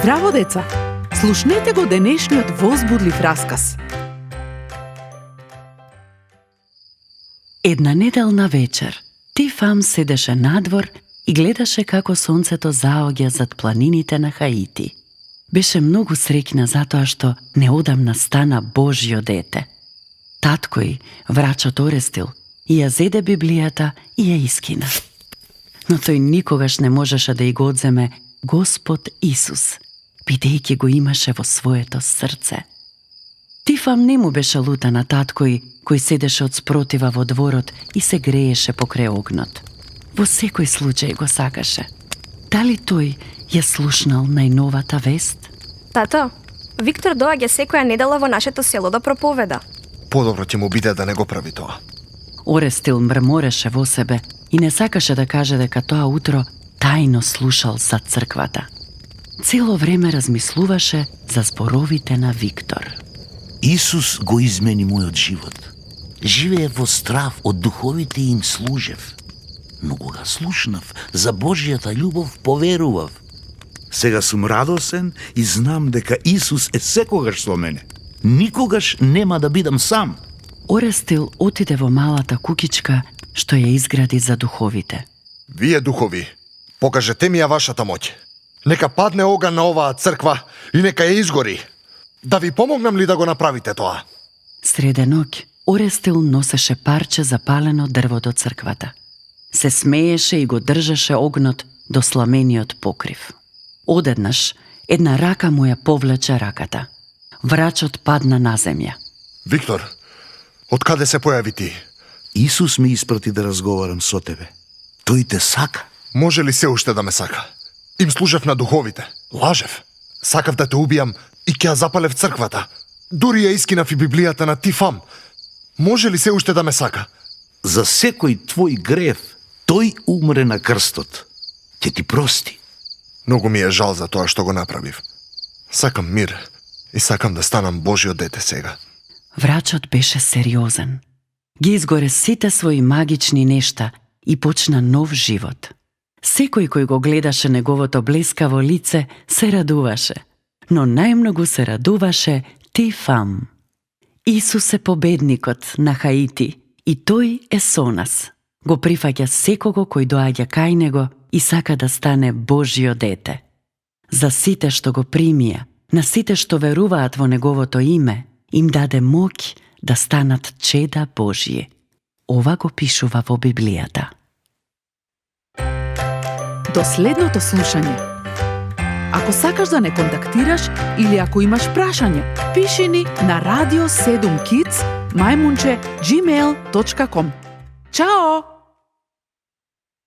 Здраво, деца! Слушнете го денешниот возбудлив расказ. Една неделна вечер, Тифам седеше надвор и гледаше како сонцето заоѓа зад планините на Хаити. Беше многу среќна затоа што неодамна стана Божјо дете. Таткој, врачот Орестил, ја зеде Библијата и ја искина. Но тој никогаш не можеше да ја го одземе Господ Исус, бидејќи го имаше во своето срце. Тифам не му беше лута на таткој, кој седеше од спротива во дворот и се грееше покрај огнот. Во секој случај го сакаше. Дали тој ја слушнал најновата вест? Тато, Виктор доаѓа секоја недела во нашето село да проповеда. Подобро ќе му биде да не го прави тоа. Орестил мрмореше во себе и не сакаше да каже дека тоа утро тајно слушал за црквата. Цело време размислуваше за зборовите на Виктор. Исус го измени мојот живот. Живеев во страв од духовите им служев. Но кога слушнав за Божјата љубов, поверував. Сега сум радосен и знам дека Исус е секогаш со мене. Никогаш нема да бидам сам. Орестил отиде во малата кукичка што ја изгради за духовите. Вие духови, покажете ми ја вашата моќ. Нека падне оган на оваа црква и нека ја изгори. Да ви помогнам ли да го направите тоа? Среде ноќ, Орестил носеше парче запалено дрво до црквата. Се смееше и го држеше огнот до сламениот покрив. Одеднаш, една рака му ја повлече раката. Врачот падна на земја. Виктор, од каде се појави ти? Исус ме испрати да разговарам со тебе. Тој те сака. Може ли се уште да ме сака? Им служев на духовите. Лажев. Сакав да те убијам и ќе ја запалев црквата. Дури ја искинав и Библијата на Тифам. Може ли се уште да ме сака? За секој твој грев, тој умре на крстот. Ќе ти прости. Многу ми е жал за тоа што го направив. Сакам мир и сакам да станам Божјо дете сега. Врачот беше сериозен. Ги изгоре сите своји магични нешта и почна нов живот. Секој кој го гледаше неговото блескаво лице се радуваше, но најмногу се радуваше Тифам. Исус е победникот на Хаити и тој е со нас. Го прифаќа секого кој доаѓа кај него и сака да стане Божјо дете. За сите што го примија, на сите што веруваат во неговото име, им даде моќ да станат чеда Божји. Ова го пишува во Библијата. До следното слушање. Ако сакаш да не контактираш или ако имаш прашање, пиши ни на radio7kids@gmail.com. Чао!